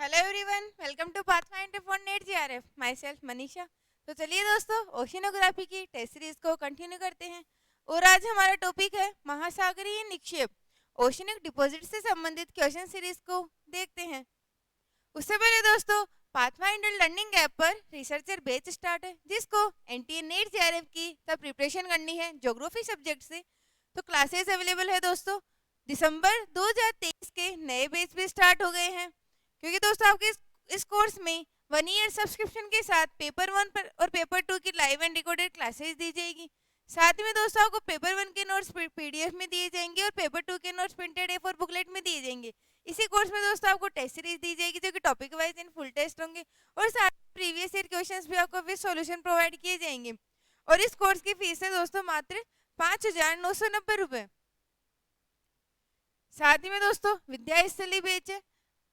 Hello everyone, welcome to pathfinder for NET JRF. Myself Manisha. तो चलिए दोस्तों, oceanography की टेस्ट सीरीज को कंटिन्यू करते हैं और आज हमारा टॉपिक है महासागरीय निक्षेप। ओशिनिक डिपॉजिट से संबंधित क्वेश्चन सीरीज को देखते हैं। उससे पहले दोस्तों, पाथफाइंडर लर्निंग ऐप पर रिसर्चर बैच स्टार्ट है जिसको एनटीए नेट जीआरएफ की सब प्रिपरेशन करनी है ज्योग्राफी सब्जेक्ट से। तो क्लासेस अवेलेबल है दोस्तों। दिसंबर 2023 के नए बैच भी स्टार्ट हो गए हैं, क्योंकि दोस्तों आपके इस कोर्स में 1 ईयर सब्सक्रिप्शन के साथ पेपर 1 पर और पेपर 2 की लाइव एंड रिकॉर्डेड क्लासेस दी जाएगी। साथ ही में दोस्तों आपको पेपर 1 के नोट्स पीडीएफ में दिए जाएंगे और पेपर 2 के नोट्स प्रिंटेड A4 बुकलेट में दिए जाएंगे। इसी कोर्स में दोस्तों आपको टेस्ट सीरीज दी जाएगी जो कि topic wise in full test होंगे और साथ प्रीवियस ईयर क्वेश्चंस भी आपको विद सॉल्यूशन प्रोवाइड किए जाएंगे। और इस कोर्स की फीस है दोस्तों मात्र 5,990 रुपये। साथ ही में दोस्तों विद्या स्थली बैच है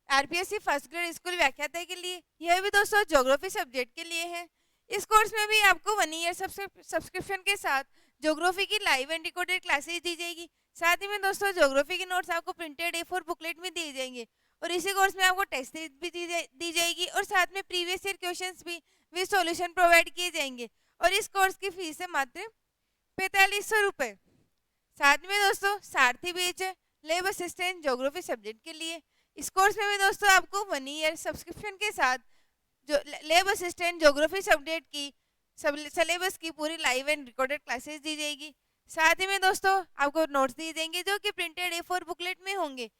आरपीएससी फर्स्ट ग्रेड स्कूल व्याख्याता के लिए। यह भी दोस्तों ज्योग्राफी सब्जेक्ट के लिए है। इस कोर्स में भी आपको 1 ईयर सब्सक्रिप्शन के साथ ज्योग्राफी की लाइव एंड रिकॉर्डेड क्लासेस दी जाएगी। साथ ही में दोस्तों ज्योग्राफी के नोट्स आपको प्रिंटेड A4 बुकलेट में दिए जाएंगे और इसी कोर्स में आपको टेस्ट सीरीज भी दी जाएगी और साथ में प्रीवियस ईयर क्वेश्चंस भी विद सॉल्यूशन प्रोवाइड किए जाएंगे। और इस कोर्स की फीस है मात्र 4500 रुपये। साथ में दोस्तों सारथी बैच है लैब असिस्टेंट ज्योग्राफी सब्जेक्ट के लिए। इस कोर्स में भी दोस्तों आपको 1 ईयर सब्सक्रिप्शन के साथ जो लैब असिस्टेंट ज्योग्राफी सब्जेक्ट की सिलेबस की पूरी लाइव एंड रिकॉर्डेड क्लासेस दी जाएगी। साथ ही में दोस्तों आपको नोट्स दिए जाएंगे जो कि प्रिंटेड A4 बुकलेट में होंगे।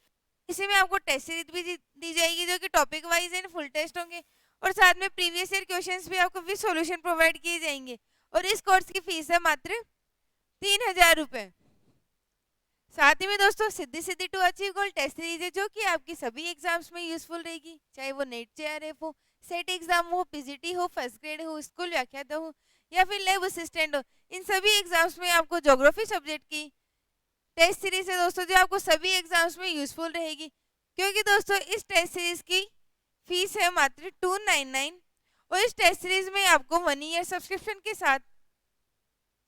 इसी में आपको टेस्ट सीरीज भी दी जाएगी जो कि topic wise and full test होंगे और साथ में प्रीवियस ईयर क्वेश्चंस भी आपको विद सॉल्यूशन प्रोवाइड किए जाएंगे। और इस कोर्स की फीस है मात्र 3,000 रुपये। साथ ही में दोस्तों Siddhi Siddhi to achieve goal test series है जो कि आपकी सभी एग्जाम्स में यूजफुल रहेगी, चाहे वो नेट जेआरएफ हो, सेट एग्जाम हो, पीजीटी हो, फर्स्ट ग्रेड हो, स्कूल व्याख्याता हो या फिर लैब असिस्टेंट हो। इन सभी एग्जाम्स में आपको ज्योग्राफी सब्जेक्ट की टेस्ट सीरीज है दोस्तों जो आपको सभी एग्जाम्स में यूजफुल रहेगी, क्योंकि दोस्तों इस टेस्ट सीरीज की फीस है मात्र 299 और इस टेस्ट सीरीज में आपको 1 ईयर सब्सक्रिप्शन के साथ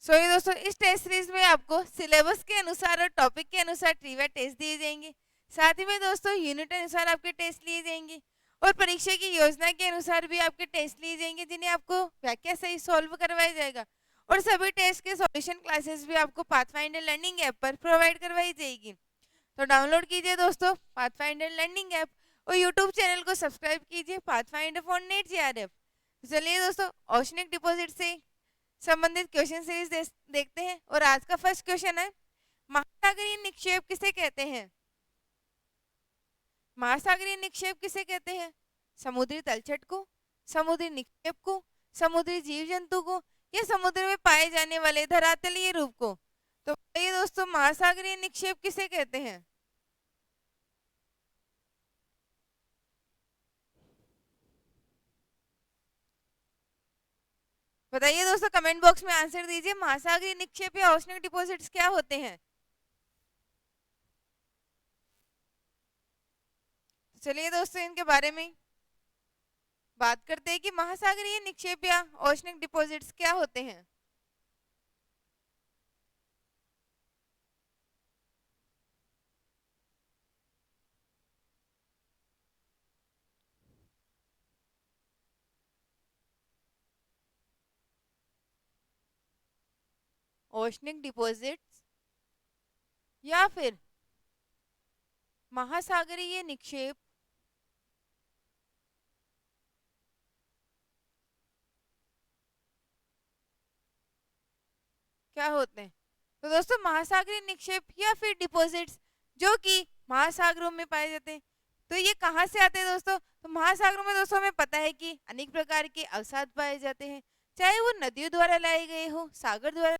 ये दोस्तों इस टेस्ट सीरीज में आपको सिलेबस के अनुसार और टॉपिक के अनुसार ट्रिविया टेस्ट दिए जाएंगे। साथ ही में दोस्तों यूनिट अनुसार आपके टेस्ट लिए जाएंगे और परीक्षा की योजना के अनुसार भी आपके टेस्ट लिए जाएंगे जिन्हें आपको व्याख्या सही सॉल्व करवाया जाएगा। और सभी टेस्ट के सॉल्यूशन क्लासेस भी आपको पाथफाइंडर लर्निंग ऐप पर प्रोवाइड करवाई जाएगी। तो डाउनलोड कीजिए दोस्तों पाथफाइंडर लर्निंग ऐप और यूट्यूब चैनल को सब्सक्राइब कीजिए पाथफाइंडर फॉर नेट जीआरएफ। चलिए दोस्तों ओशनिक डिपॉजिट से संबंधित क्वेश्चन सीरीज देखते हैं और आज का फर्स्ट क्वेश्चन है महासागरीय निक्षेप किसे कहते हैं। महासागरीय निक्षेप किसे कहते हैं? समुद्री तलछट को, समुद्री निक्षेप को, समुद्री जीव जंतु को या समुद्र में पाए जाने वाले धरातलीय रूप को। तो ये दोस्तों महासागरीय निक्षेप किसे कहते हैं? बताइए दोस्तों, कमेंट बॉक्स में आंसर दीजिए। महासागरीय निक्षेप या ओशनिक डिपॉजिट्स क्या होते हैं? चलिए दोस्तों इनके बारे में बात करते हैं कि महासागरीय निक्षेप या ओशनिक डिपॉजिट्स क्या होते हैं। ओशनिक डिपॉजिट्स या फिर महासागरीय निक्षेप क्या होते हैं? तो दोस्तों महासागरीय निक्षेप या फिर डिपॉजिट्स जो कि महासागरों में पाए जाते हैं, तो ये कहाँ से आते हैं दोस्तों? तो महासागरों में दोस्तों हमें पता है कि अनेक प्रकार के अवसाद पाए जाते हैं, चाहे वो नदियों द्वारा लाए गए हो, सागर द्वारा,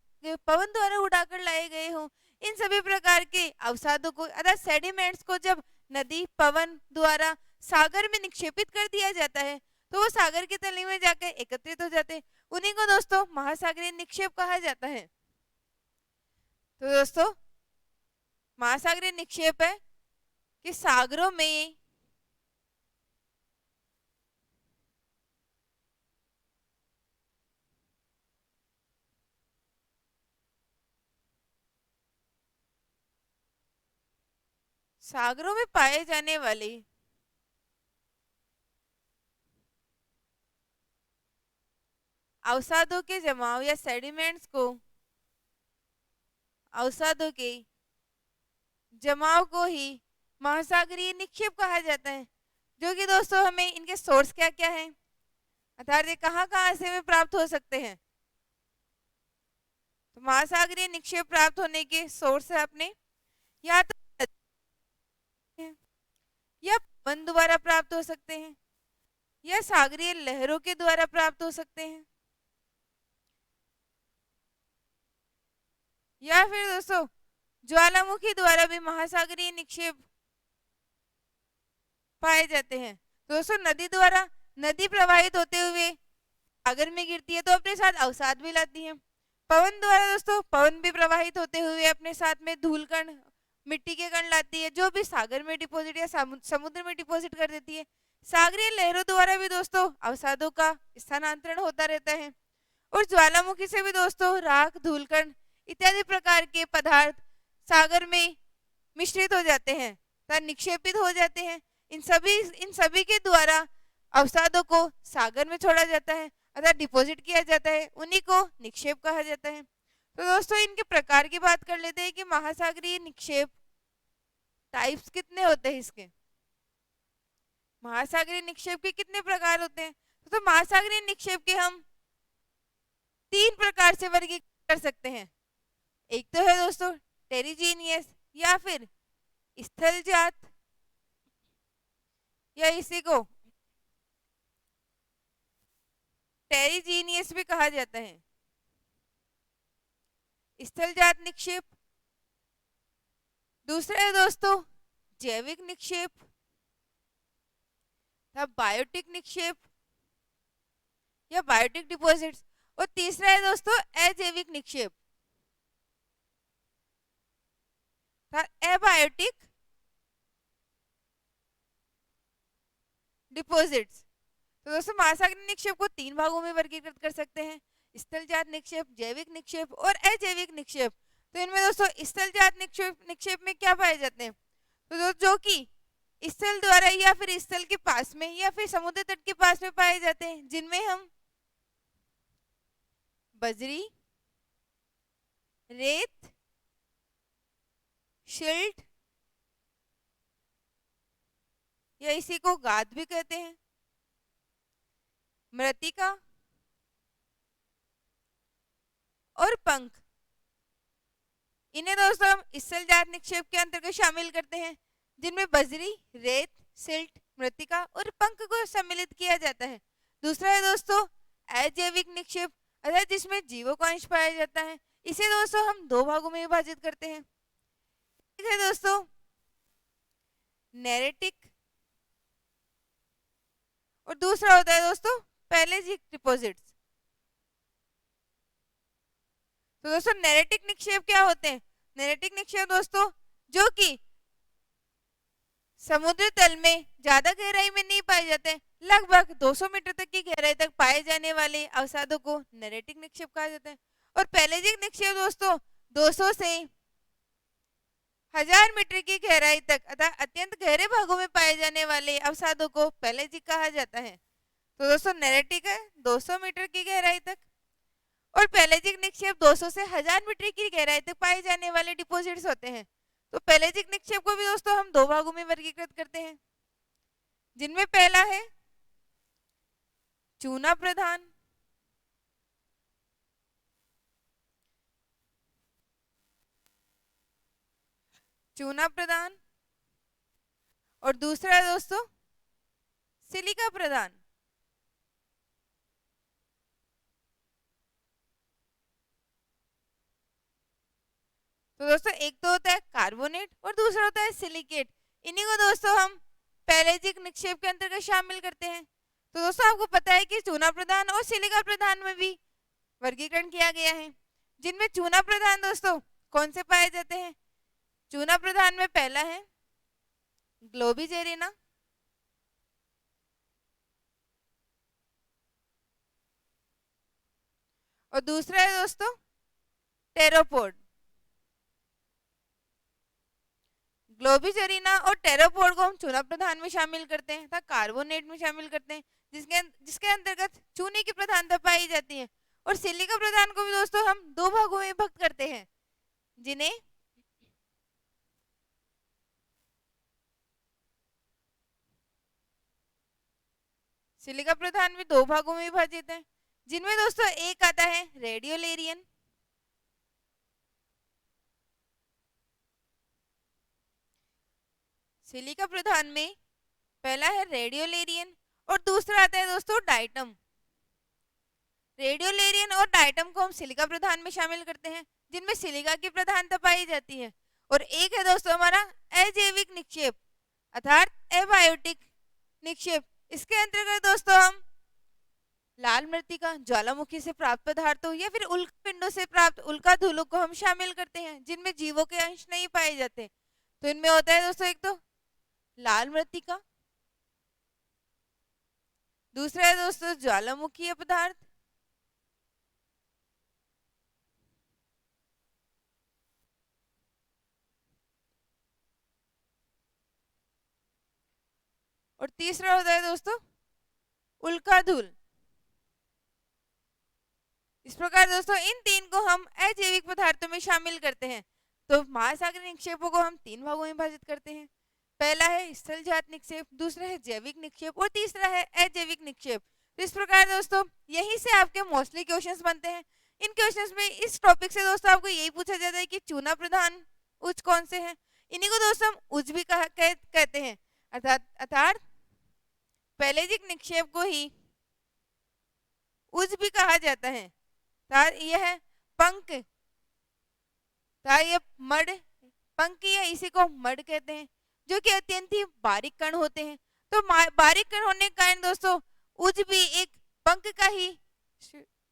पवन द्वारा उड़ाकर लाए गए हो। इन सभी प्रकार के अवसादों को अर्थात सेडिमेंट्स को जब नदी पवन द्वारा सागर में निक्षेपित कर दिया जाता है तो वो सागर के तले में जाकर एकत्रित हो जाते हैं। उन्हीं को दोस्तों महासागरीय निक्षेप कहा जाता है। तो दोस्तों महासागरीय निक्षेप है कि सागरों में पाए जाने वाले अवसादों के जमाव या सेडिमेंट्स को अवसादों के जमाव को ही महासागरीय निक्षेप कहा जाता है। जो कि दोस्तों हमें इनके सोर्स क्या क्या है, अर्थात ये कहाँ कहाँ से हमें प्राप्त हो सकते हैं। तो महासागरीय निक्षेप प्राप्त होने के सोर्स है अपने या तो या पवन द्वारा प्राप्त हो सकते हैं या सागरीय लहरों के द्वारा प्राप्त हो सकते हैं, या फिर दोस्तों ज्वालामुखी द्वारा भी महासागरीय निक्षेप पाए जाते हैं। दोस्तों नदी द्वारा, नदी प्रवाहित होते हुए सागर में गिरती है तो अपने साथ अवसाद भी लाती है। पवन द्वारा दोस्तों, पवन भी प्रवाहित होते हुए अपने साथ में धूल कण, मिट्टी के कण लाती है, जो भी सागर में डिपॉजिट या समुद्र में डिपॉजिट कर देती है। सागरीय लहरों द्वारा भी दोस्तों अवसादों का स्थानांतरण होता रहता है। और ज्वालामुखी से भी दोस्तों राख, धूलकण इत्यादि प्रकार के पदार्थ सागर में मिश्रित हो जाते हैं तथा निक्षेपित हो जाते हैं। इन सभी के द्वारा अवसादों को सागर में छोड़ा जाता है अर्थात डिपॉजिट किया जाता है, उन्हीं को निक्षेप कहा जाता है। तो दोस्तों इनके प्रकार की बात कर लेते हैं कि महासागरीय निक्षेप टाइप्स कितने होते हैं इसके, महासागरीय निक्षेप के कितने प्रकार होते हैं। तो महासागरीय निक्षेप के हम 3 प्रकार से वर्गीकृत कर सकते हैं। एक तो है दोस्तों टेरिजीनियस या फिर स्थलजात, या इसी को टेरिजीनियस भी कहा जाता है, स्थलजात निक्षेप। दूसरा है दोस्तों जैविक निक्षेप, बायोटिक निक्षेप या बायोटिक डिपॉजिट्स। और तीसरा है दोस्तों अजैविक निक्षेप, एबायोटिक डिपॉजिट्स। तो दोस्तों महासागरीय निक्षेप को 3 भागों में वर्गीकृत कर सकते हैं, स्थलजात निक्षेप, जैविक निक्षेप और अजैविक निक्षेप। तो इनमें दोस्तों स्थलजात निक्षेप में क्या पाए जाते हैं, तो जो कि स्थल द्वारा या फिर स्थल के पास में या फिर समुद्र तट के पास में पाए जाते हैं, जिनमें हम बजरी, रेत, शिल्ट या इसी को गाद भी कहते हैं, मृत्तिका और पंख, इन्हें दोस्तों हम स्थलजात निक्षेप के अंतर्गत शामिल करते हैं, जिनमें बजरी, रेत, सिल्ट, मृत्तिका और पंख को सम्मिलित किया जाता है। दूसरा है दोस्तों अजैविक निक्षेप, अर्थात जिसमें जीवों का अंश पाया जाता है। इसे दोस्तों हम 2 भागों में विभाजित करते हैं। एक है दोस्तों नेरेटिक और दूसरा होता है दोस्तों पेलेजिक डिपॉजिट्स। तो दोस्तों नेरेटिक निक्षेप क्या होते हैं, नेरेटिक निक्षेप दोस्तों जो कि समुद्र तल में ज्यादा गहराई में नहीं पाए जाते, लगभग 200 मीटर तक की गहराई तक पाए जाने वाले अवसादों को नेरेटिक निक्षेप कहा जाता है। और पेलेजिक निक्षेप दोस्तों 200 से 1000 मीटर की गहराई तक अर्थात अत्यंत गहरे भागों में पाए जाने वाले अवसादों को पेलेजिक कहा जाता है। तो दोस्तों नेरेटिक है 200 मीटर की गहराई तक और पेलेजिक निक्षेप 200 से 1000 मीटर की गहराई तक पाए जाने वाले डिपॉजिट्स होते हैं। तो पेलेजिक निक्षेप को भी दोस्तों हम 2 भागों में वर्गीकृत करते हैं, जिनमें पहला है चूना प्रधान और दूसरा है दोस्तों सिलिका प्रधान। तो दोस्तों एक तो होता है कार्बोनेट और दूसरा होता है सिलिकेट, इन्हीं को दोस्तों हम पेलेजिक निक्षेप के अंतर्गत शामिल करते हैं। तो दोस्तों आपको पता है कि चूना प्रधान और सिलिका प्रधान में भी वर्गीकरण किया गया है, जिनमें चूना प्रधान दोस्तों कौन से पाए जाते हैं, चूना प्रधान में पहला है ग्लोबिजेरिना, और दूसरा है दोस्तों टेरोपोड। ग्लोबिजरीना और टेरापोड को हम चूना प्रधान में शामिल करते हैं तथा कार्बोनेट में शामिल करते हैं, जिसके अंतर्गत चूने की प्रधानता पाई जाती है। और सिलिका प्रधान को भी दोस्तों हम दो भागों में विभक्त करते हैं, जिन्हें सिलिका प्रधान में दो भागों में विभाजित है, जिनमें दोस्तों एक आता है रेडियोलेरियन, सिलिका प्रधान में पहला है रेडियोलेरियन और दूसरा आता है दोस्तों डाइटम। रेडियोलेरियन और डाइटम को हम सिलिका प्रधान में शामिल करते हैं, जिनमें सिलिका की प्रधानता पाई जाती है। और एक है दोस्तों हमारा अजैविक निक्षेप अर्थात एबायोटिक निक्षेप। इसके अंतर्गत दोस्तों हम लाल मृत्तिका, ज्वालामुखी से प्राप्त पदार्थों या फिर उल्का पिंडों से प्राप्त उल्का धूलों को हम शामिल करते हैं, जिनमें जीवों के अंश नहीं पाए जाते। तो इनमें होता है दोस्तों एक तो लाल मृत्तिका, दूसरा है दोस्तों ज्वालामुखी पदार्थ, और तीसरा होता है दोस्तों उल्का धूल। इस प्रकार दोस्तों इन तीन को हम अजैविक पदार्थों में शामिल करते हैं। तो महासागरीय निक्षेपों को हम तीन भागों में विभाजित करते हैं, पहला है स्थलजात निक्षेप, दूसरा है जैविक निक्षेप और तीसरा है अजैविक निक्षेप। तो इस प्रकार दोस्तों यहीं से आपके मोस्टली क्वेश्चंस बनते हैं। इन क्वेश्चंस में इस टॉपिक से दोस्तों आपको यही पूछा जाता है कि चूना प्रधान उच्च कौन से हैं। इन्हीं को दोस्तों हम उच्च भी कहते हैं, अर्थात पैलेजिक निक्षेप को ही उच्च भी कहा जाता है। यह है पंख, यह मड पंख या इसी को मड कहते हैं, जो कि अत्यंत ही बारीक कण होते हैं। तो बारीक कण होने के कारण दोस्तों उज भी एक पंख का ही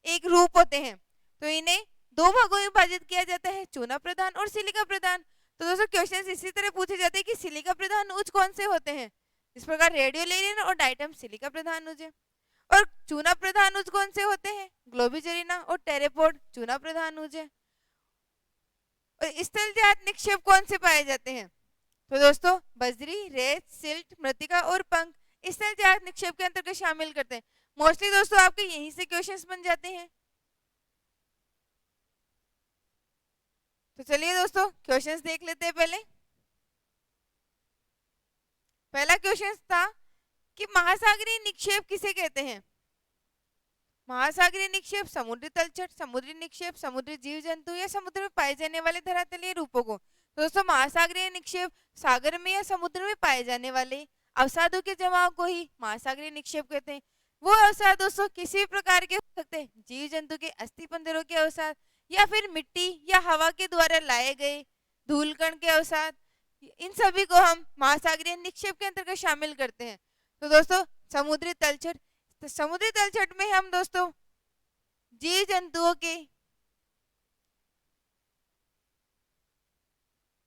एक रूप होते हैं। तो इन्हें दो भागों में विभाजित किया जाता है, चूना प्रधान और सिलिका प्रधान। तो दोस्तों क्वेश्चंस इसी तरह पूछे जाते हैं कि सिलिका प्रधान उज कौन से होते हैं। इस प्रकार रेडियोलेरियन और डाइटम सिलिका प्रधान उज है, और चूना प्रधान उज कौन से होते हैं, ग्लोबिजरीना और टेरेपोड चूना प्रधान उज है। और स्थलजात निक्षेप कौन से पाए जाते हैं, तो दोस्तों बजरी, रेत, सिल्ट, मृत्तिका और पंख स्थलजात निक्षेप के अंतर्गत शामिल करते हैं। मोस्टली दोस्तों आपके यहीं से क्वेश्चंस बन जाते हैं। तो चलिए दोस्तों क्वेश्चंस देख लेते हैं। पहला क्वेश्चन था कि महासागरीय निक्षेप किसे कहते हैं। महासागरीय निक्षेप समुद्री तलछट, समुद्री निक्षेप, समुद्री जीव जंतु या समुद्र में पाए जाने वाले धरातलीय रूपों को। दोस्तों महासागरीय निक्षेप सागर में या समुद्र में पाए जाने वाले अवसादों के जमाव को ही महासागरीय निक्षेप कहते हैं। वो अवसाद दोस्तों किसी भी प्रकार के हो सकते हैं, जीव जंतु के अस्थि पंजरों के अवसाद या फिर मिट्टी या हवा के द्वारा लाए गए धूलकण के अवसाद, इन सभी को हम महासागरीय निक्षेप के अंतर्गत शामिल करते हैं। तो दोस्तों समुद्री तलछट, तो समुद्री तलछट में हम दोस्तों जीव जंतुओं के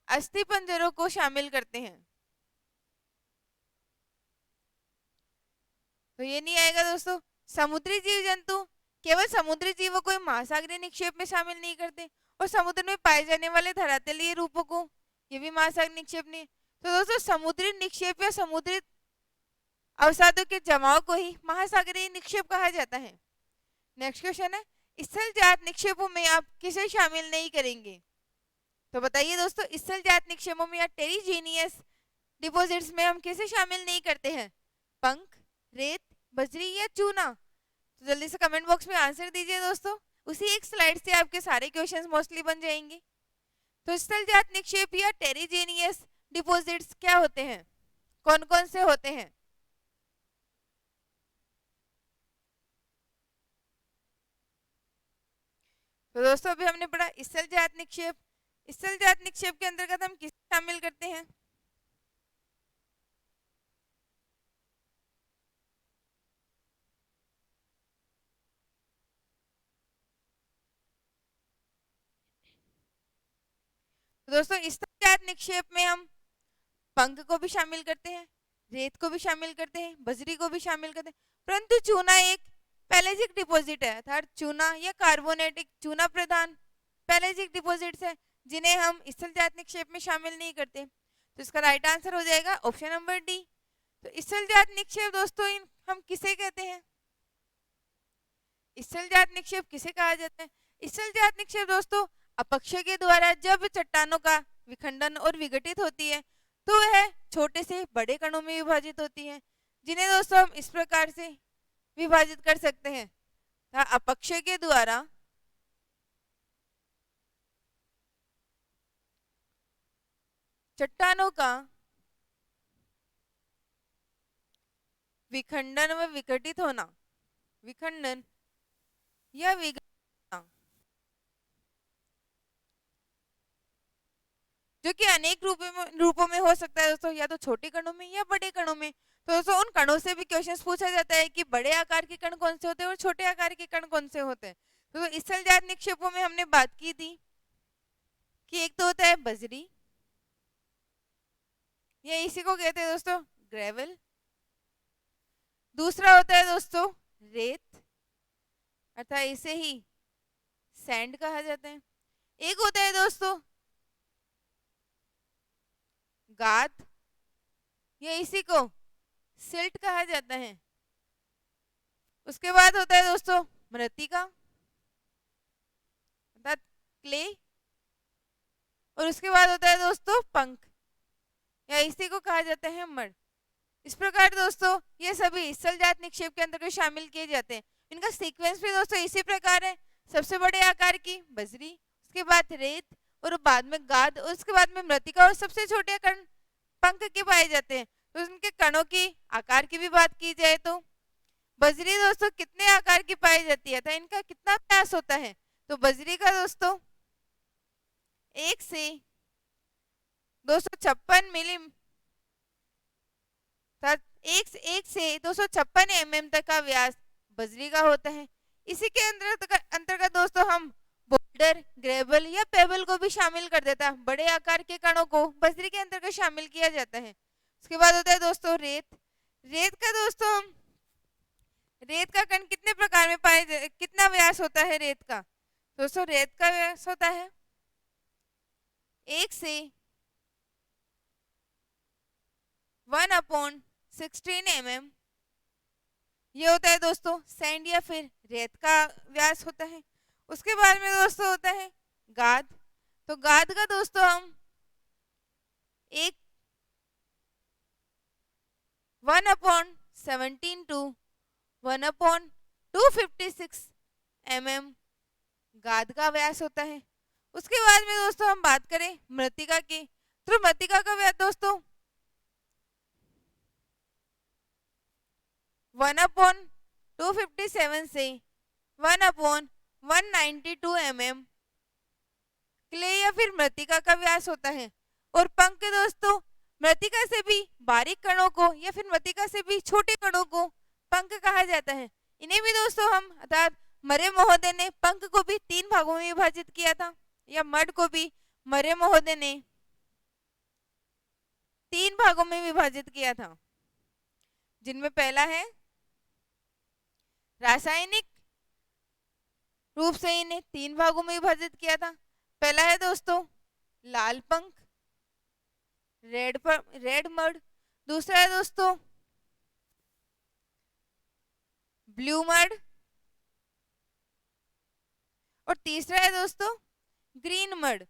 अस्थि पंजरों को शामिल करते हैं। तो ये नहीं आएगा दोस्तों। समुद्री जीव जंतु केवल समुद्री जीवों को महासागरीय निक्षेप में शामिल नहीं करते, और समुद्र में पाए जाने वाले धरातलीय रूपों को ये भी महासागरीय निक्षेप नहीं। तो दोस्तों समुद्री निक्षेप या समुद्री अवसादों के जमाव को ही महासागरीय निक्षेप कहा जाता है। नेक्स्ट क्वेश्चन है स्थलजात निक्षेपों में आप किसे शामिल नहीं करेंगे। तो बताइए दोस्तों स्थलजात निक्षेपों में या टेरिजीनियस डिपॉजिट्स में हम किसे शामिल नहीं करते हैं, पंख, रेत, बजरी या चूना। तो जल्दी से कमेंट बॉक्स में आंसर दीजिए दोस्तों, उसी एक स्लाइड से आपके सारे क्वेश्चंस मोस्टली बन जाएंगे। तो स्थलजात निक्षेप या टेरिजीनियस डिपॉजिट्स क्या होते हैं, कौन कौन से होते हैं। तो दोस्तों अभी हमने पढ़ा स्थलजात निक्षेप। स्थलजात निक्षेप के अंतर्गत हम किसे शामिल करते हैं, तो दोस्तों स्थलजात निक्षेप में हम पंख को भी शामिल करते हैं, रेत को भी शामिल करते हैं, बजरी को भी शामिल करते हैं, परंतु चूना एक पैलेजिक डिपॉजिट है, अर्थात चूना या कार्बोनेटिक चूना प्रधान पैलेजिक डिपॉजिट्स है, जिन्हें हम स्थलजात निक्षेप में शामिल नहीं करते। तो इसका राइट आंसर हो जाएगा ऑप्शन नंबर डी। तो स्थलजात निक्षेप दोस्तों हम किसे कहते हैं? स्थलजात निक्षेप किसे कहा जाता है? स्थलजात निक्षेप दोस्तों अपक्षय के द्वारा जब चट्टानों का विखंडन और विघटित होती है तो वह छोटे से बड़े कणों में विभाजित होती है, जिन्हें दोस्तों हम इस प्रकार से विभाजित कर सकते हैं। अपक्षय के द्वारा चट्टानों का विखंडन व विघटित होना, विखंडन या विघटन जो कि अनेक रूपों में हो सकता है दोस्तों, या तो छोटे कणों में या बड़े कणों में। तो दोस्तों उन कणों से भी क्वेश्चंस पूछा जाता है कि बड़े आकार के कण कौन से होते हैं और छोटे आकार के कण कौन से होते हैं। तो स्थलजात निक्षेपों में हमने बात की थी कि एक तो होता है बजरी, ये इसी को कहते हैं दोस्तों ग्रेवल। दूसरा होता है दोस्तों रेत, अर्थात इसे ही सैंड कहा जाता है। एक होता है दोस्तों गाद, ये इसी को सिल्ट कहा जाता है। उसके बाद होता है दोस्तों मृत्तिका अर्थात क्ले, और उसके बाद होता है दोस्तों पंख, या इसी को कहा जाता है मड। इस प्रकार दोस्तों ये सभी स्थलजात निक्षेप के अंतर्गत शामिल किए जाते हैं। इनका सीक्वेंस भी दोस्तों इसी प्रकार है, सबसे बड़े आकार की बजरी, उसके बाद रेत, और बाद में गाद, और उसके बाद में मृत्तिका, और सबसे छोटे कण पंख के पाए जाते हैं। तो उनके कणों की आकार की भी बात की जाए तो बजरी दोस्तों कितने आकार की पाई जाती है, तो इनका कितना व्यास होता है? तो बजरी का दोस्तों 1 से 256 मिली 1 से 256 mm तक का व्यास बजरी का होता है। इसी के अंतर्गत दोस्तों हम बोल्डर, ग्रेवल या पेबल को भी शामिल कर देता है। बड़े आकार के कणों को बजरी के अंतर्गत शामिल किया जाता है। उसके बाद होता है दोस्तों रेत। रेत का दोस्तों रेत का कण कितने प्रकार में कितना व्यास होता है रेत का? दोस्तों रेत का व्यास होता है 1 से 1/16 mm। ये होता है दोस्तों सैंड या फिर रेत का व्यास होता है। उसके बाद में दोस्तों होता है गाद। तो गाद का दोस्तों हम 1/17 to 1/256 mm गाद का व्यास होता है। उसके बाद में दोस्तों हम बात करें मृत्तिका की, तो मृत्तिका का व्यास दोस्तों 1/257 से 1/192 mm क्ले या फिर मृत्तिका का व्यास होता है। और पंख दोस्तों मृत्तिका से भी बारीक कणों को या फिर मृत्तिका से भी छोटे कणों को पंख कहा जाता है। इन्हें भी दोस्तों हम अर्थात मरे महोदय ने पंख को भी 3 भागों में विभाजित किया था, या मड को भी मरे महोदय ने 3 भागों में विभाजित किया था, जिनमें पहला है रासायनिक रूप से इन्हें 3 भागों में विभाजित किया था। पहला है दोस्तों लाल पंख, रेड मड। दूसरा है दोस्तों ब्लू मड, और तीसरा है दोस्तों ग्रीन मड।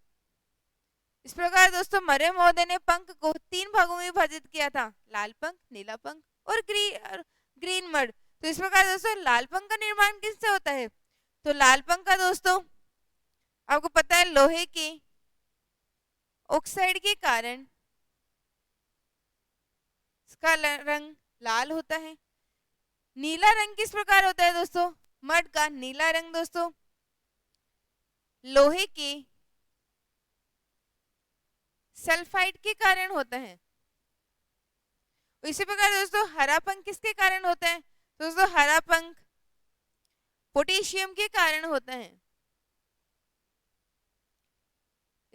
इस प्रकार दोस्तों मरे महोदय ने पंख को 3 भागों में विभाजित किया था, लाल पंख, नीला पंख और ग्रीन मड। तो इस प्रकार दोस्तों लाल पंख का निर्माण किससे होता है? तो लाल पंख का दोस्तों आपको पता है लोहे के ऑक्साइड के कारण इसका रंग लाल होता है। नीला रंग किस प्रकार होता है दोस्तों? मड का नीला रंग दोस्तों लोहे के सल्फाइड के कारण होता है। इसी प्रकार दोस्तों हरा पंख किसके कारण होता है? दोस्तों हरा पंख पोटेशियम के कारण होता है।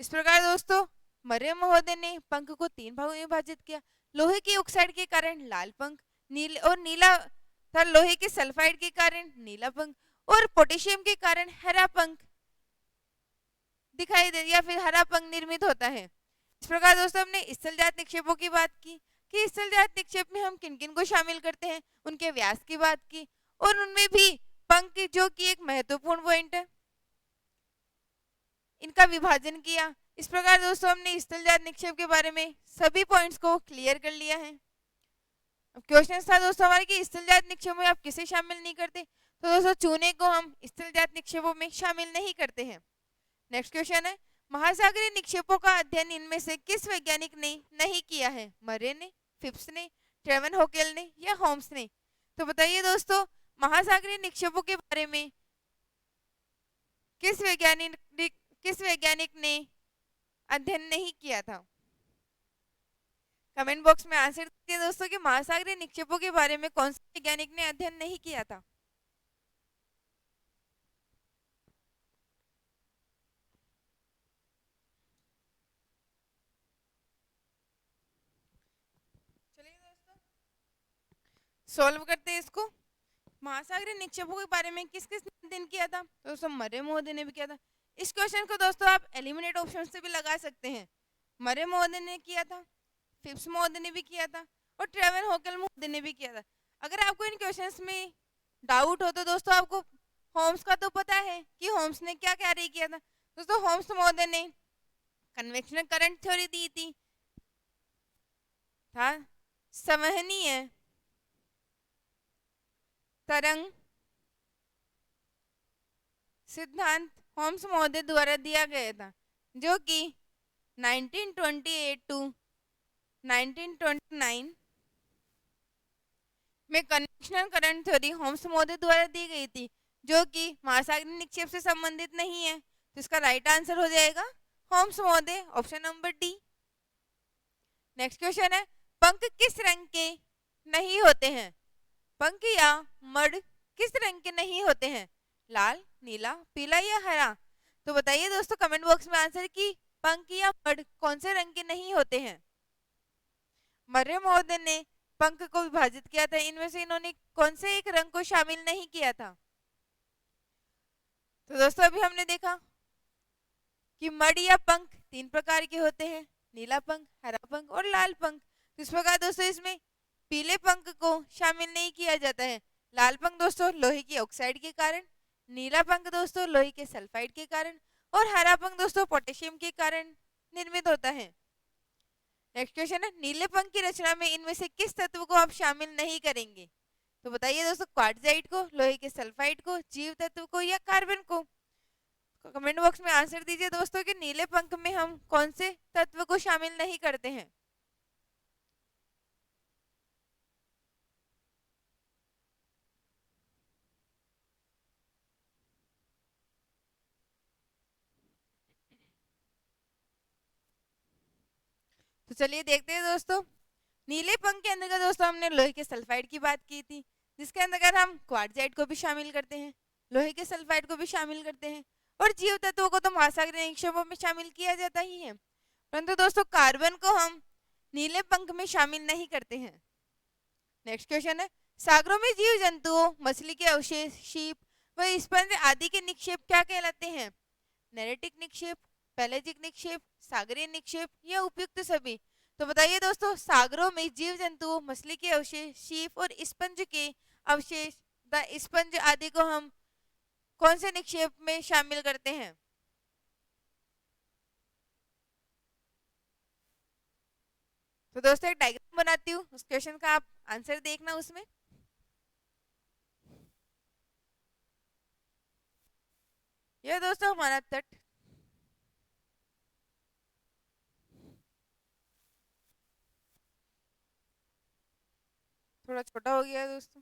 इस प्रकार दोस्तों मरे महोदय ने पंख को 3 भागों में विभाजित किया, लोहे की ऑक्साइड के कारण लाल पंख, नीला था लोहे के सल्फाइड के कारण नीला पंख, और पोटेशियम के कारण हरा पंख दिखाई दे या फिर हरा पंख निर्मित होता है। इस प्रकार दोस्तों हमने स्थलजात निक्षेपों की बात की कि स्थलजात निक्षेप में हम किन किन को शामिल करते हैं, उनके व्यास की बात की, और उनमें भी पंख जो कि एक महत्वपूर्ण पॉइंट है, इनका विभाजन किया। इस प्रकार दोस्तों हमने स्थलजात निक्षेप के बारे में सभी पॉइंट्स को क्लियर कर लिया है। अब क्वेश्चन था दोस्तों हमारे कि स्थलजात निक्षेपों में आप किसे शामिल नहीं करते, तो दोस्तों चूने को हम स्थलजात निक्षेपों में शामिल नहीं करते हैं। नेक्स्ट क्वेश्चन है, महासागरीय निक्षेपों का अध्ययन इनमें से किस वैज्ञानिक ने नहीं किया है, मरे ने, फिप्स ने, ट्रेवन होकेल ने या होम्स ने? तो बताइए दोस्तों, महासागरीय निक्षेपों के बारे में किस वैज्ञानिक ने अध्ययन नहीं किया था? कमेंट बॉक्स में आंसर दीजिए दोस्तों कि महासागरीय निक्षेपों के बारे में कौन से वैज्ञानिक ने अध्ययन नहीं किया था। चलिए दोस्तों सॉल्व करते हैं इसको। महासागरीय निक्षेपों के बारे में किस किस ने अध्ययन किया था, तो दोस्तों मरे महोदय ने भी किया था। इस क्वेश्चन को दोस्तों आप एलिमिनेट ऑप्शन से भी लगा सकते हैं। मरे महोदय ने किया था, फिप्स महोदय ने भी किया था, और ट्रेवन होकेल महोदय ने भी किया था। अगर आपको इन क्वेश्चंस में डाउट हो तो दोस्तों आपको होम्स का तो पता है कि होम्स ने क्या कार्य किया था। दोस्तों होम्स महोदय ने कन्वेक्शनल करंट थ्योरी दी थी, था संवहनीय तरंग सिद्धांत होम्स महोदय द्वारा दिया गया था, जो कि 1928 टू 1929 में कन्वेक्शनल करंट थ्योरी होम्स महोदय द्वारा दी गई थी, जो कि महासागरीय निक्षेप से संबंधित नहीं है। तो इसका राइट आंसर हो जाएगा होम्स महोदय, option number D. Next question है, पंख किस रंग के नहीं होते हैं? पंख या मड किस रंग के नहीं होते हैं? लाल, नीला, पीला या हरा? तो बताइए दोस्तों कमेंट बॉक्स में आंसर कि पंख या मड कौन से रंग के नहीं होते हैं। मर्रे महोदय ने पंख को विभाजित किया था, इनमें से इन्होंने कौन से एक रंग को शामिल नहीं किया था? तो दोस्तों अभी हमने देखा कि मड या पंख तीन प्रकार के होते हैं, नीला पंख, हरा पंख और लाल पंख। तो इस प्रकार दोस्तों इसमें पीले पंख को शामिल नहीं किया जाता है। लाल पंख दोस्तों लोहे की ऑक्साइड के कारण, नीला पंख दोस्तों लोहे के सल्फाइड के कारण, और हरा पंख दोस्तों पोटेशियम के कारण निर्मित होता है। नेक्स्ट क्वेश्चन है, नीले पंख की रचना में इनमें से किस तत्व को आप शामिल नहीं करेंगे? तो बताइए दोस्तों, क्वार्टजाइट को, लोहे के सल्फाइड को, जीव तत्व को या कार्बन को? कमेंट बॉक्स में आंसर दीजिए दोस्तों कि नीले पंख में हम कौन से तत्व को शामिल नहीं करते हैं। तो चलिए देखते हैं दोस्तों, नीले पंख के अंतर्गत दोस्तों हमने लोहे के सल्फाइड की बात की थी, जिसके अंतर्गत हम क्वार्टजाइट को भी शामिल करते हैं, लोहे के सल्फाइड को भी शामिल करते हैं, और जीव तत्वों को तो महासागरीय निक्षेपों में शामिल किया जाता ही है। परंतु दोस्तों कार्बन को हम नीले पंख में शामिल नहीं करते हैं। नेक्स्ट क्वेश्चन है, सागरों में जीव जंतुओं, मछली के अवशेष, शीप व स्पंज आदि के निक्षेप क्या कहलाते हैं? नेरेटिक निक्षेप, पेलेजिक निक्षेप, सागरीय निक्षेप या उपयुक्त सभी? तो बताइए दोस्तों, सागरों में जीव जंतुओं, मछली के अवशेष, शीप और स्पंज के अवशेष द स्पंज आदि को हम कौन से निक्षेप में शामिल करते हैं? तो दोस्तों एक डायग्राम बनाती हूँ, उस क्वेश्चन का आप आंसर देखना उसमें। यह दोस्तों हमारा तट, थोड़ा छोटा हो गया है दोस्तों।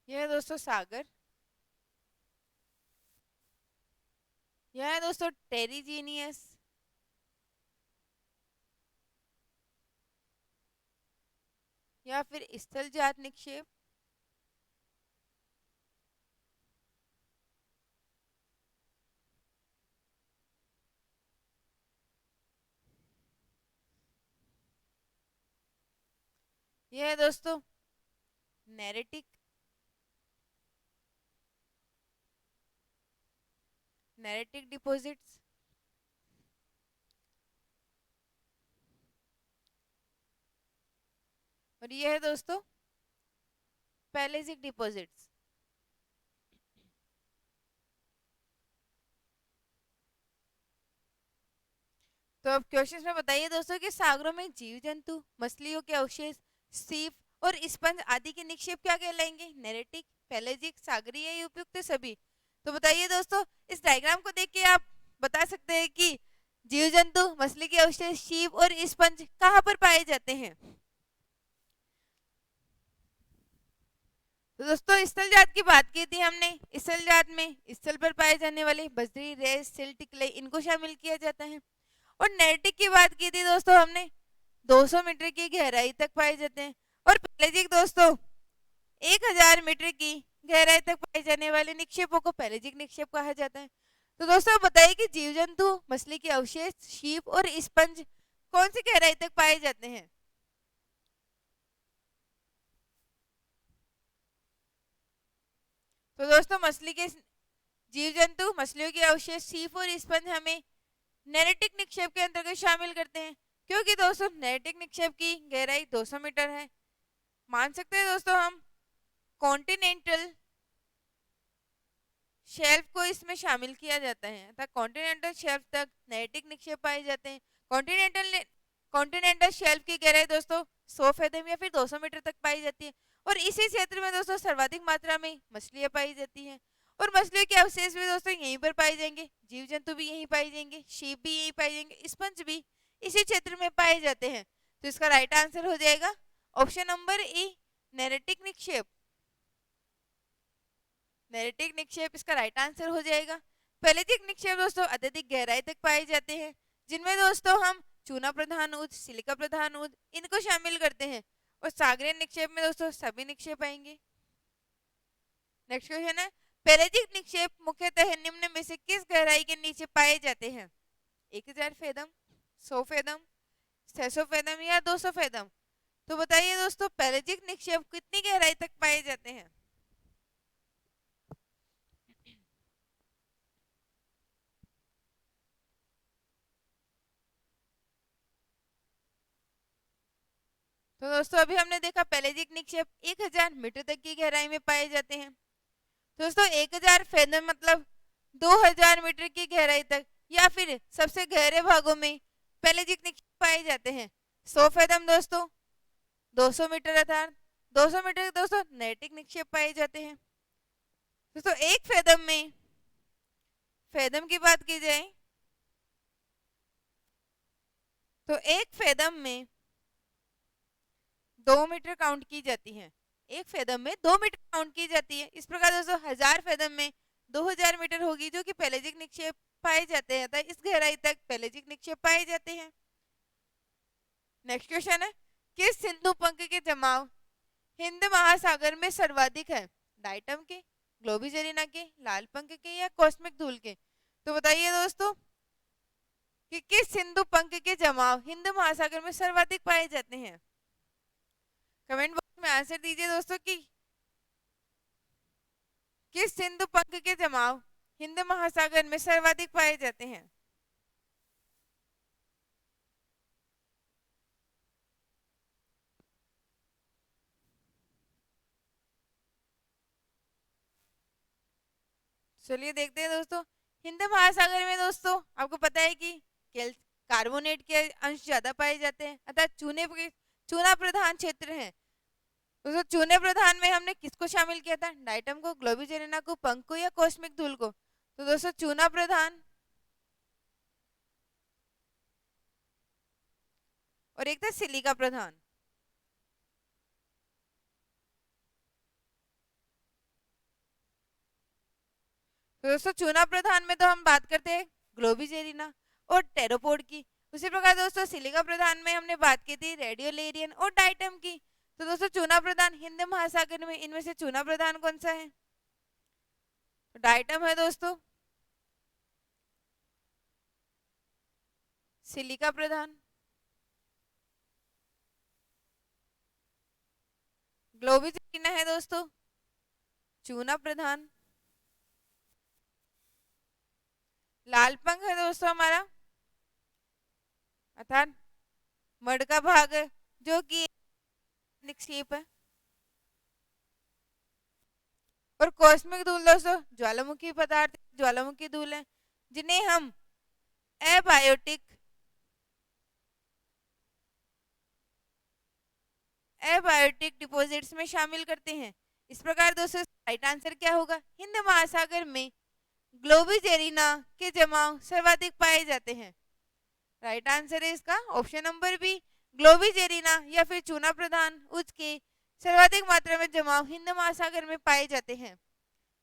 यह है दोस्तों सागर, यह है दोस्तों टेरिजीनियस, या फिर स्थलजात निक्षेप, यह है दोस्तों नेरेटिक नेरेटिक डिपॉजिट्स। और ये है दोस्तों पैलेजिक डिपॉजिट्स। तो अब क्वेश्चन में बताइए दोस्तों कि सागरों में जीव जंतु, मछलियों के अवशेष, सीप और स्पंज आदि के निक्षेप क्या कहलाएंगे? नेरेटिक, पैलेजिक, सागरीय या उपयुक्त सभी? तो बताइए दोस्तों, इस डायग्राम को देख के आप बता सकते हैं कि जीव जंतु, मछली के अवशेष, सीप और स्पंज कहाँ पर पाए जाते हैं? तो दोस्तों स्थल जात की बात की थी हमने। स्थल जात में स्थल पर पाए जाने वाले बजरी, रेत, सिल, टिकले इनको शामिल किया जाता है। और नेरेटिक की बात की थी दोस्तों हमने, 200 मीटर की गहराई तक पाए जाते हैं। और पैलेजिक दोस्तों 1000 मीटर की गहराई तक पाए जाने वाले निक्षेपों को पैलेजिक निक्षेप कहा जाता है। तो दोस्तों बताइए कि जीव जंतु, मछली के अवशेष, शीप और स्पंज कौन सी गहराई तक पाए जाते हैं? तो दोस्तों मछली के जीव जंतु, मछलियों के अवशेष, शीप और स्पंज हमें नेरेटिक निक्षेप के अंतर्गत शामिल करते हैं, क्योंकि दोस्तों नेरेटिक निक्षेप की गहराई 200 मीटर है। मान सकते हैं दोस्तों हम कॉन्टिनेंटल शेल्फ को इसमें शामिल किया जाता है, अर्थात कॉन्टिनेंटल शेल्फ तक नेरेटिक निक्षेप पाए जाते हैं। कॉन्टिनेंटल शेल्फ की गहराई दोस्तों 100 फीट या फिर 200 मीटर तक पाई जाती है। और इसी क्षेत्र में दोस्तों सर्वाधिक मात्रा में मछलियां पाई जाती हैं। और मछलियों के अवशेष भी दोस्तों यहीं पर पाए जाएंगे, जीव जंतु भी यहीं पाए जाएंगे, शीप भी यहीं पाए जाएंगे, स्पंज भी इसी क्षेत्र में पाए जाते हैं। तो इसका राइट आंसर हो जाएगा ऑप्शन नंबर ए, नेरेटिक निक्षेप। नेरेटिक निक्षेप इसका राइट आंसर हो जाएगा। पैलेजिक निक्षेप दोस्तों अत्यधिक गहराई तक पाए जाते हैं, जिनमें दोस्तों हम चूना प्रधान उद, सिलिका प्रधान उद इनको शामिल करते हैं। और सागरीय निक्षेप में दोस्तों सभी निक्षेप आएंगे। नेक्स्ट क्वेश्चन है, पैलेजिक निक्षेप मुख्यतः निम्न में से किस गहराई के नीचे पाए जाते हैं? 1000 फेदम, 100 फेदम, 600 फेदम या 200 फेदम? तो बताइए दोस्तों पैलेजिक निक्षेप कितनी गहराई तक पाए जाते हैं? तो दोस्तों अभी हमने देखा पैलेजिक निक्षेप 1000 मीटर तक की गहराई में पाए जाते हैं। दोस्तों 1000 फेदम मतलब 2000 मीटर की गहराई तक या फिर सबसे गहरे भागों में पैलेजिक निक्षेप पाए जाते हैं। 100 फेदम दोस्तों 200 मीटर अर्थात 200 मीटर दोस्तों नेरेटिक निक्षेप पाए जाते हैं। दोस्तों एक फेदम में, फेदम की बात की जाए तो एक फेदम में 2 मीटर काउंट की जाती है। एक फेदम में 2 मीटर काउंट की जाती है। इस प्रकार दोस्तों 1000 फेदम में 2000 मीटर होगी, जो कि पैलेजिक निक्षेप पाए जाते हैं, इस गहराई तक पैलेजिक निक्षेप पाए जाते हैं। नेक्स्ट क्वेश्चन है, किस सिंधु पंख के जमाव हिंद महासागर में सर्वाधिक है? डाइटम के, ग्लोबिजेरिना के, लाल पंख के या कॉस्मिक धूल के? तो बताइए दोस्तों कि किस सिंधु पंख के जमाव हिंद महासागर में सर्वाधिक पाए जाते हैं? कमेंट बॉक्स में आंसर दीजिए दोस्तों कि किस सिंधु पंख के जमाव हिंद महासागर में सर्वाधिक पाए जाते हैं? चलिए देखते हैं दोस्तों। हिंद महासागर में दोस्तों आपको पता है कि कार्बोनेट के अंश ज्यादा पाए जाते हैं, अर्थात चूना प्रधान क्षेत्र है। दोस्तों चूने प्रधान में हमने किसको शामिल किया था? डाइटम को, ग्लोबिजेरिना को, पंख को या कॉस्मिक धूल को? तो दोस्तों चूना प्रधान और एक था सिलिका प्रधान। तो दोस्तों चूना प्रधान में तो हम बात करते हैं ग्लोबिजेरिना और टेरोपोड की। उसी प्रकार दोस्तों सिलिका प्रधान में हमने बात की थी रेडियोलेरियन और डाइटम की। तो दोस्तों चूना प्रधान हिंद महासागर में इनमें से चूना प्रधान कौन सा है? तो डाइटम है दोस्तों। सिलिका प्रधान। ग्लोबिजेरिना है दोस्तों चूना प्रधान। लाल पंख है दोस्तों हमारा अर्थात मड का भाग है, जो कि निक्षेप है। और कॉस्मिक धूल दोस्तों ज्वालामुखी पदार्थ, ज्वालामुखी धूल है, जिन्हें हम एबायोटिक एबायोटिक डिपॉजिट्स में शामिल करते हैं। इस प्रकार दोस्तों राइट आंसर क्या होगा? हिंद महासागर में ग्लोबिजेरिना के जमाव सर्वाधिक पाए जाते हैं। राइट आंसर है इसका ऑप्शन नंबर बी, ग्लोबिजेरिना या फिर चूना प्रधान उच्च के सर्वाधिक मात्रा में जमाव हिंद महासागर में पाए जाते हैं।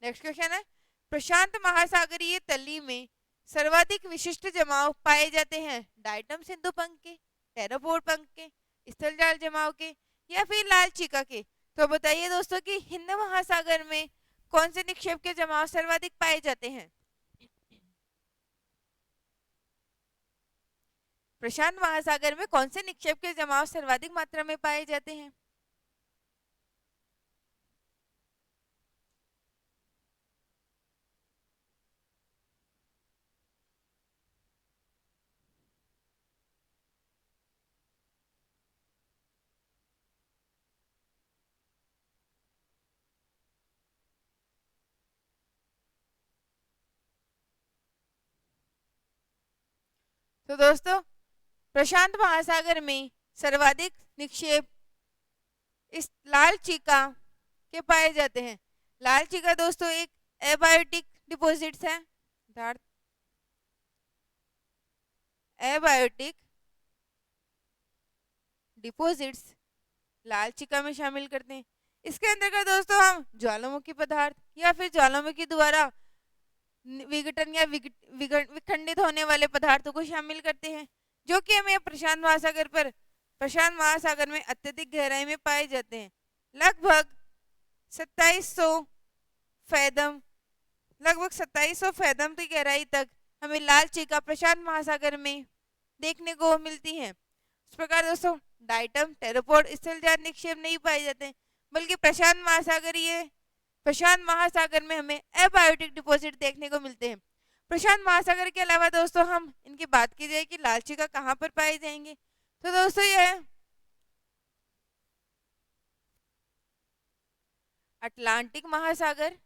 नेक्स्ट क्वेश्चन है, प्रशांत महासागरीय तली में सर्वाधिक विशिष्ट जमाव पाए जाते हैं डाइटम सिंधु पंख के, टेरापोड पंख के, स्थलजाल जमाव के या फिर लाल चीका के। तो बताइए दोस्तों कि हिंद महासागर में कौन से निक्षेप के जमाव सर्वाधिक पाए जाते हैं? प्रशांत महासागर में कौन से निक्षेप के जमाव सर्वाधिक मात्रा में पाए जाते हैं? तो दोस्तों प्रशांत महासागर में सर्वाधिक निक्षेप इस लाल चीका के पाए जाते हैं। लाल चीका दोस्तों एक एबायोटिक डिपॉजिट्स है, एबायोटिक डिपॉजिट्स लाल चीका में शामिल करते हैं। इसके अंतर्गत दोस्तों हम ज्वालामुखी पदार्थ या फिर ज्वालामुखी द्वारा विघटन या विखंडित होने वाले पदार्थों को शामिल करते हैं, जो कि हमें प्रशांत महासागर में अत्यधिक गहराई में पाए जाते हैं। लगभग 2700 फैदम की गहराई तक हमें लाल चीका प्रशांत महासागर में देखने को मिलती है। इस प्रकार दोस्तों डाइटम, टेरापोड, स्थलजात निक्षेप नहीं पाए जाते हैं, बल्कि प्रशांत महासागर में हमें एबायोटिक डिपॉजिट देखने को मिलते हैं। प्रशांत महासागर के अलावा दोस्तों हम इनकी बात की जाए कि लाल चीका कहाँ पर पाए जाएंगे, तो दोस्तों यह अटलांटिक महासागर,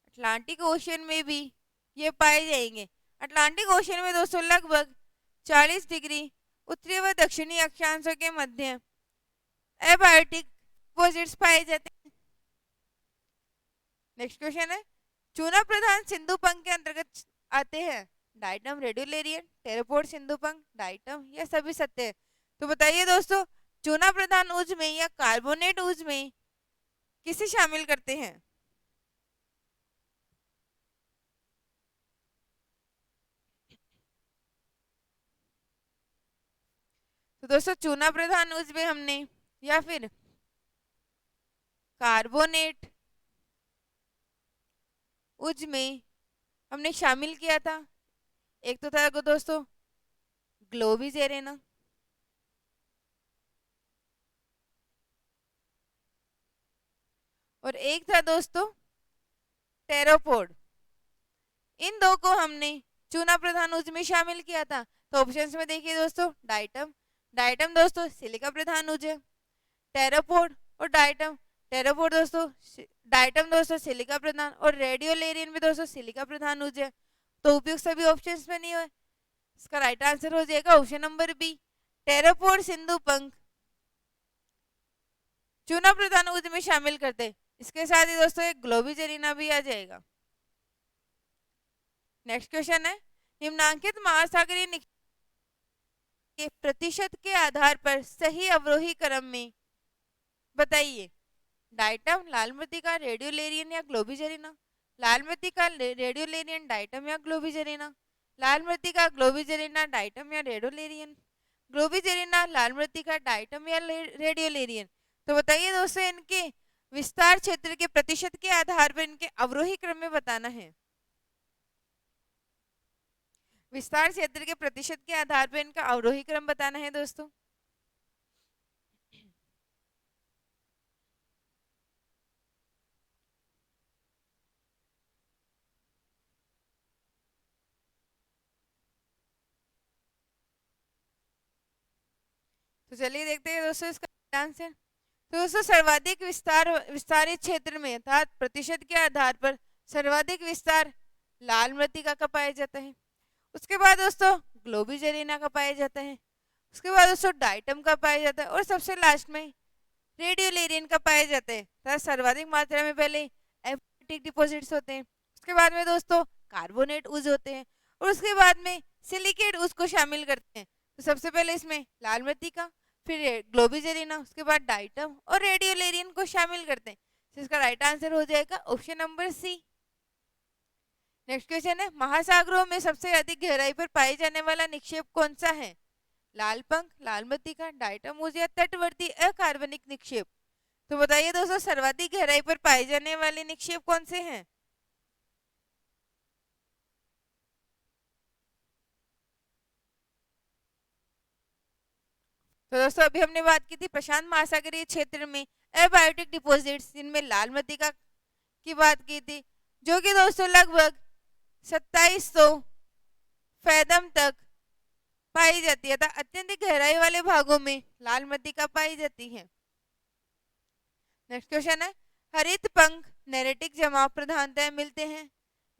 अटलांटिक ओशन में भी ये पाए जाएंगे। अटलांटिक ओशन में दोस्तों लगभग 40 डिग्री उत्तरी व दक्षिणी अक्षांशों के मध्य एबायोटिक डिपॉजिट्स पाए जाते हैं। नेक्स्ट क्वेश्चन है, चूना प्रधान सिंधु पंख के अंतर्गत आते हैं डाइटम, रेडियोलेरियन, टेरापोड, सिंधु पंख, डाइटम या सभी सत्य है। तो बताइए दोस्तों चूना प्रधान उज में या कार्बोनेट उज में किसे शामिल करते हैं? तो दोस्तों चूना प्रधान उज में हमने या फिर कार्बोनेट उज में हमने शामिल किया था, एक तो था दोस्तों ग्लोबिजेरिना और एक था दोस्तों टेरापोड। इन दो को हमने चूना प्रधान उज में शामिल किया था। तो ऑप्शंस में देखिए दोस्तों डाइटम दोस्तों सिलिका प्रधान उज है, टेरापोड और डाइटम दोस्तों सिलिका प्रधान और रेडियोलेरियन भी दोस्तों सिलिका प्रधान उज है। तो उपयुक्त सभी ऑप्शंस में नहीं हुए, इसका राइट आंसर हो जाएगा ऑप्शन नंबर बी, टेरापोड सिंधु पंख चूना प्रधान उज में शामिल करते। इसके साथ ही दोस्तों एक ग्लोबिजेरिना भी आ जाएगा। नेक्स्ट क्वेश्चन है, निम्नांकित महासागरीय के प्रतिशत के आधार पर सही अवरोही क्रम में बताइए। डाइटम, लाल मृत्तिका, रेडियोलेरियन या ग्लोबिजेरिना। लाल मृत्तिका, रेडियोलेरियन, डाइटम या ग्लोबिजेरिना। लाल मृत्तिका, ग्लोबिजेरिना, डाइटम या रेडियोलेरियन। ग्लोबिजेरिना, लाल मृत्तिका, डाइटम या रेडियोलेरियन। तो बताइए दोस्तों इनके विस्तार क्षेत्र के प्रतिशत के आधार पर इनके अवरोही क्रम में बताना है। विस्तार क्षेत्र के प्रतिशत के आधार पर इनका अवरोही क्रम बताना है दोस्तों। तो चलिए देखते हैं दोस्तों इसका आंसर। तो दोस्तों सर्वाधिक विस्तारित क्षेत्र में अर्थात प्रतिशत के आधार पर सर्वाधिक विस्तार लाल मृत्तिका का पाया जाता है। उसके बाद दोस्तों ग्लोबिजेरिना का पाया जाता है। उसके बाद दोस्तों डाइटम का पाया जाता है और सबसे लास्ट में रेडियोलेरियन का पाया जाता है। तथा सर्वाधिक मात्रा में पहले एपोटिक डिपॉजिट्स होते हैं, उसके बाद में दोस्तों कार्बोनेट ऊज होते हैं और उसके बाद में सिलिकेट ऊज को शामिल करते हैं। तो सबसे पहले इसमें लाल मृत्तिका, फिर ग्लोबिजेरिना, उसके बाद डाइटम और रेडियोलेरियन को शामिल करते हैं। तो इसका राइट आंसर हो जाएगा option number C. Next question है, महासागरों में सबसे अधिक गहराई पर पाए जाने वाला निक्षेप कौन सा है? लाल पंख, लाल मृत्तिका, डाइटम ऊज या तटवर्ती अकार्बनिक निक्षेप। तो बताइए दोस्तों सर्वाधिक गहराई पर पाए जाने वाले निक्षेप कौन से हैं? तो दोस्तों अभी हमने बात की थी प्रशांत महासागरीय क्षेत्र में एबायोटिक डिपॉजिट्स, जिनमें लाल मृत्तिका की बात की थी, जो कि दोस्तों लगभग 2700 फैदम तक पाई जाती है। अत्यंत गहराई वाले भागों में लाल मृत्तिका पाई जाती है। नेक्स्ट क्वेश्चन है, हरित पंख नेरेटिक जमाव प्रधानतः मिलते हैं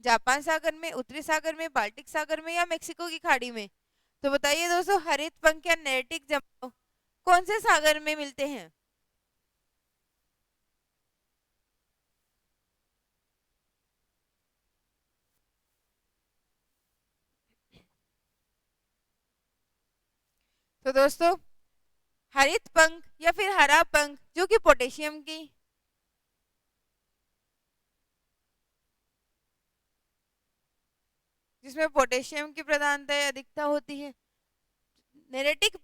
जापान सागर में, उत्तरी सागर में, बाल्टिक सागर में या मेक्सिको की खाड़ी में। तो बताइए दोस्तों हरित पंख या नेरेटिक जमाव कौन से सागर में मिलते हैं? तो दोस्तों हरित पंख या फिर हरा पंख जो कि पोटेशियम की जिसमें पोटेशियम की प्रधानता अधिकता होती है। नेरेटिक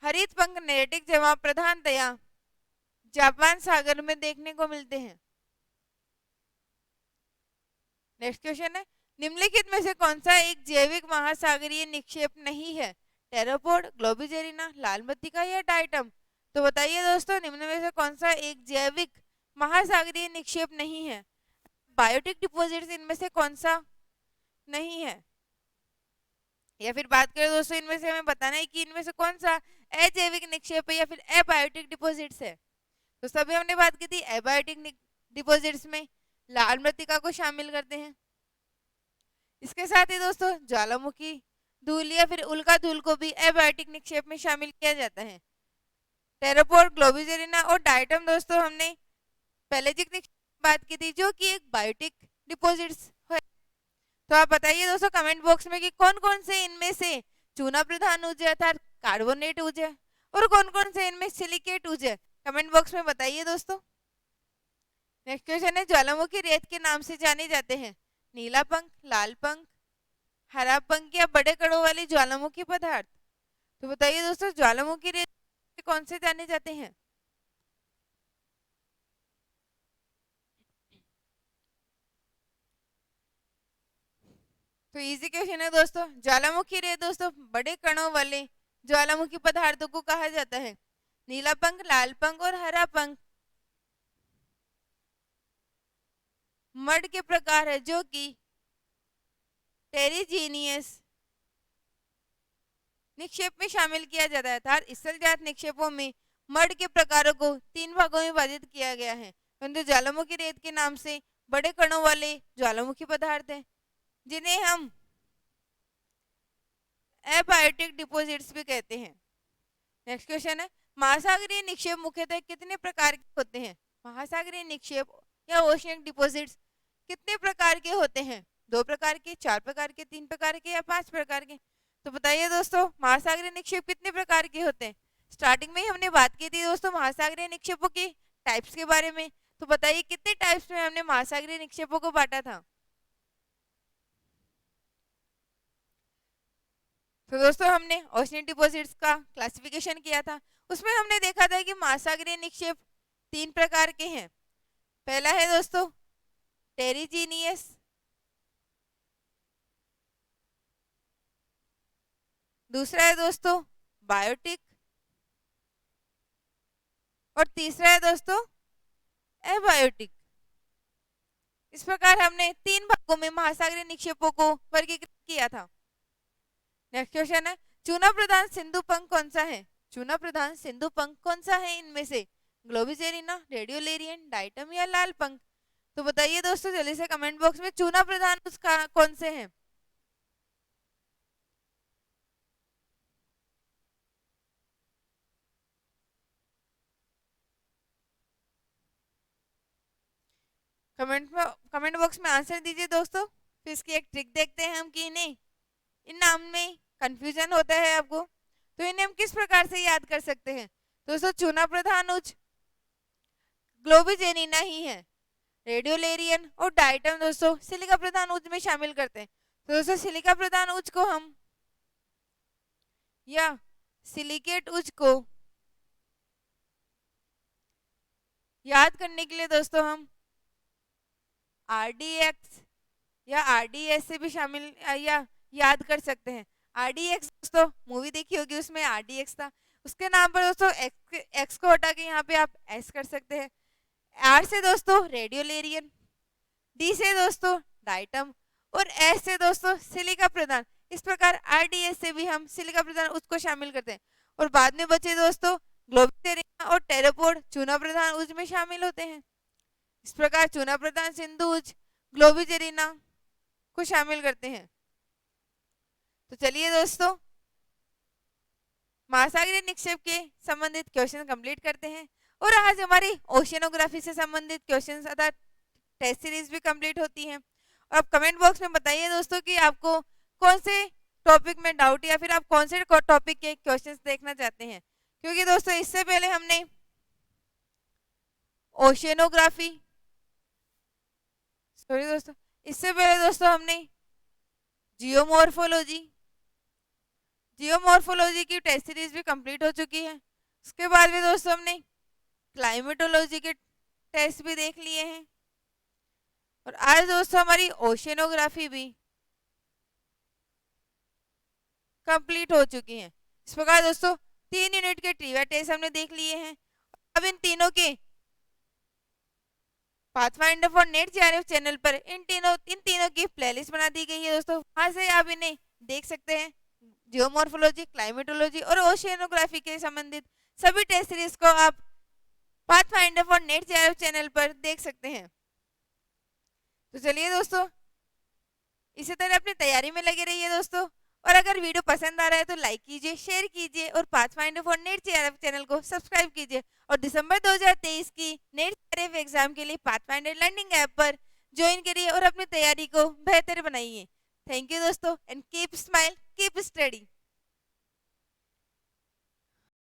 हरित पंख नेरेटिक जमाव प्रधानतया जापान सागर में देखने को मिलते हैं। नेक्स्ट क्वेश्चन है, निम्नलिखित में से कौन सा एक जैविक महासागरीय निक्षेप नहीं है? टेरापोड, ग्लोबिजेरिना, लाल मृत्तिका या डाइटम। तो बताइए दोस्तों निम्न में से कौन सा एक जैविक महासागरीय निक्षेप नहीं है? बायोटिक डिपॉजिट्स इनमें से कौन सा नहीं है? या फिर बात करें दोस्तों इनमें से हमें बताना है कि इनमें से कौन सा अजैविक निक्षेप है या फिर एबायोटिक डिपॉजिट्स है। तो सभी हमने बात की थी एबायोटिक डिपॉजिट्स में लाल मृत्तिका को शामिल करते हैं। इसके साथ ही दोस्तों ज्वालामुखी धूल या फिर उल्का धूल को भी एबायोटिक निक्षेप में शामिल किया जाता है। टेरापोड, ग्लोबिजेरिना और डाइटम दोस्तों हमने पेलेजिक निक्षेप बात की थी जो कि एक बायोटिक डिपॉजिट्स है। तो आप बताइए दोस्तों कमेंट बॉक्स में कि कौन कौन से इनमें से चूना प्रधान ऊर्जा अर्थात कार्बोनेट ऊर्जा और कौन कौन से इनमें सिलिकेट ऊर्जा, कमेंट बॉक्स में बताइए दोस्तों। नेक्स्ट क्वेश्चन है, ज्वालामुखी रेत के नाम से जाने जाते हैं नीला पंख, लाल पंख, हरा पंख या बड़े कणों वाले ज्वालामुखी पदार्थ। तो बताइए दोस्तों ज्वालामुखी रेत कौन से जाने जाते हैं? तो इजी क्वेश्चन है दोस्तों, ज्वालामुखी रेत दोस्तों बड़े कणों वाले ज्वालामुखी पदार्थों को कहा जाता है। नीला पंख, लाल पंख और हरा पंख मड के प्रकार है जो कि टेरिजीनियस निक्षेप में शामिल किया जाता है। अर्थात स्थलजात निक्षेपों में मड के प्रकारों को 3 भागों में विभाजित किया गया है, परंतु ज्वालामुखी रेत के नाम से बड़े कणों वाले ज्वालामुखी पदार्थ हैं जिन्हें हम एबायोटिक डिपॉजिट्स भी कहते हैं। नेक्स्ट क्वेश्चन है, महासागरीय निक्षेप मुख्यतः कितने प्रकार के होते हैं? महासागरीय निक्षेप या ओशियन डिपॉजिट्स कितने प्रकार के होते हैं? 2 प्रकार के, 4 प्रकार के, 3 प्रकार के या 5 प्रकार के। तो बताइए दोस्तों महासागरीय निक्षेप कितने प्रकार के होते हैं? स्टार्टिंग में ही हमने बात की थी दोस्तों महासागरीय निक्षेपों की टाइप्स के बारे में। तो बताइए कितने टाइप्स में हमने महासागरीय निक्षेपों को बांटा था? तो दोस्तों हमने ओशियन डिपॉजिट्स का क्लासिफिकेशन किया था, उसमें हमने देखा था कि महासागरीय निक्षेप 3 प्रकार के हैं। पहला है दोस्तों टेरिजीनियस, दूसरा है दोस्तों बायोटिक और तीसरा है दोस्तों एबायोटिक। इस प्रकार हमने 3 भागों में महासागरीय निक्षेपों को वर्गीकृत किया था। नेक्स्ट क्वेश्चन है, चूना प्रधान सिंधु पंख कौन सा है? चूना प्रधान सिंधु पंख कौन सा है इनमें से? ग्लोबिजेरिना, रेडियोलेरियन, डाइटम या लाल पंख? तो बताइए दोस्तों जल्दी से कमेंट बॉक्स में चूना प्रधान उसका कौन से हैं? कमेंट बॉक्स में आंसर दीजिए दोस्तों। फिर इसकी एक ट्रिक देखते हैं हम कि इन्हें इन नाम में कंफ्यूजन होता है आपको, तो इन्हें हम किस प्रकार से याद कर सकते हैं? दोस्तों चूना प्रधान उच्च ग्लोबिजेनिना ही है। रेडियोलेरियन और डाइटम दोस्तों सिलिका प्रधान उच्च में शामिल करते हैं। तो दोस्तों सिलिका प्रधान उच्च को हम या सिलिकेट उच्च को याद करने के लिए दोस्तों हम RDX या RDS से भी शामिल या याद कर सकते हैं। RDX दोस्तों मूवी देखी होगी, उसमें RDX था, उसके नाम पर दोस्तों एक्स को हटा के यहाँ पे आप S कर सकते हैं। R से दोस्तों रेडियोलेरियन, D से दोस्तों डाइटम और S से दोस्तों सिलिका प्रधान। इस प्रकार RDS से भी हम सिलिका प्रधान उसको शामिल करते हैं। और बाद में बचे दोस्तों ग्लोबिटेरिया और टेरोपोड चूना प्रधान उच्च में शामिल होते हैं। इस प्रकार चूना प्रधान सिंधु उच्च ग्लोबिजेरिना को शामिल करते हैं। तो चलिए दोस्तों महासागरीय निक्षेप के संबंधित क्वेश्चन कंप्लीट करते हैं और आज हमारी ओशियनोग्राफी से संबंधित क्वेश्चन अर्थात टेस्ट सीरीज भी कंप्लीट होती है। और आप कमेंट बॉक्स में बताइए दोस्तों कि आपको कौन से टॉपिक में डाउट या फिर आप कौन से टॉपिक के क्वेश्चंस देखना चाहते हैं, क्योंकि दोस्तों इससे पहले हमने ओशियनोग्राफी इससे पहले दोस्तों हमने जियोमॉर्फोलॉजी की टेस्ट सीरीज भी कंप्लीट हो चुकी है। उसके बाद में दोस्तों हमने क्लाइमेटोलॉजी के टेस्ट भी देख लिए हैं और आज दोस्तों हमारी ओशियनोग्राफी भी कंप्लीट हो चुकी है। इस प्रकार दोस्तों 3 यूनिट के ट्रिविया टेस्ट हमने देख लिए हैं। अब इन तीनों के pathfinder for net JRF channel पर इन तीनों की प्लेलिस्ट बना दी गई है दोस्तों, वहां से आप इन्हें देख सकते हैं। जियोमॉर्फोलॉजी, क्लाइमेटोलॉजी और ओशियनोग्राफी के संबंधित सभी टेस्ट सीरीज को आप pathfinder for net JRF channel पर देख सकते हैं। तो चलिए दोस्तों इसी तरह अपनी तैयारी में लगे रहिए दोस्तों, और अगर वीडियो पसंद आ रहा है तो लाइक कीजिए, शेयर कीजिए और pathfinder for net JRF channel को सब्सक्राइब कीजिए और दिसंबर 2023 की नेट जेआरएफ एग्जाम के लिए पाथफाइंडर लर्निंग ऐप पर ज्वाइन करिए और अपनी तैयारी को बेहतर बनाइए। थैंक यू दोस्तों and keep smile, keep study.